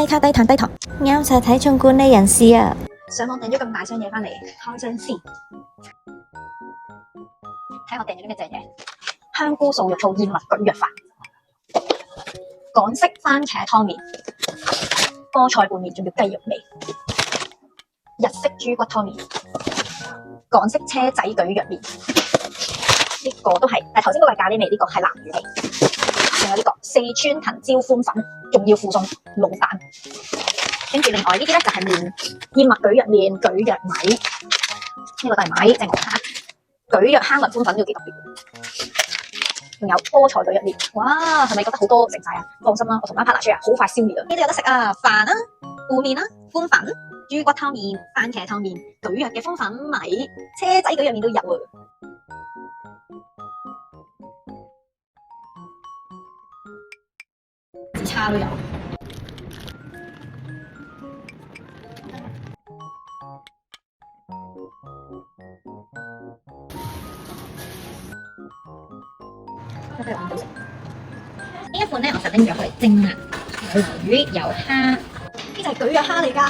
低卡低碳低糖，啱晒體重管理人士啊！上網訂咗咁大箱嘢返嚟，開箱先。睇我訂咗啲咩正嘢？香菇素肉燥燕麥蒟蒻飯、港式番茄湯麵、菠菜拌麵，仲要雞肉味；日式豬骨湯麵、港式車仔蒟蒻麵，呢個都係，但係頭先嗰個係咖喱味，呢個係南乳味。仲有呢個四川藤椒寬粉，仲要附送滷蛋。跟住另外呢啲咧就係麵，燕麥蒟蒻麵、蒟蒻米，呢個都係米，正我睇下。蒟蒻蝦仁寬粉都幾特別。仲有菠菜蒟蒻麵，哇，係咪覺得好多食晒啊？放心啦，我同媽 partner 出啊，好快消滅啊！呢啲有得食啊，飯啊、拌麵啦、寬粉、豬骨湯麵、番茄湯麵、蒟蒻嘅寬粉米、車仔蒟蒻麵都有啊！紫叉都有。呢一款咧，我就拎咗去蒸啦，有魚有蝦，呢就係蒟蒻蝦嚟㗎。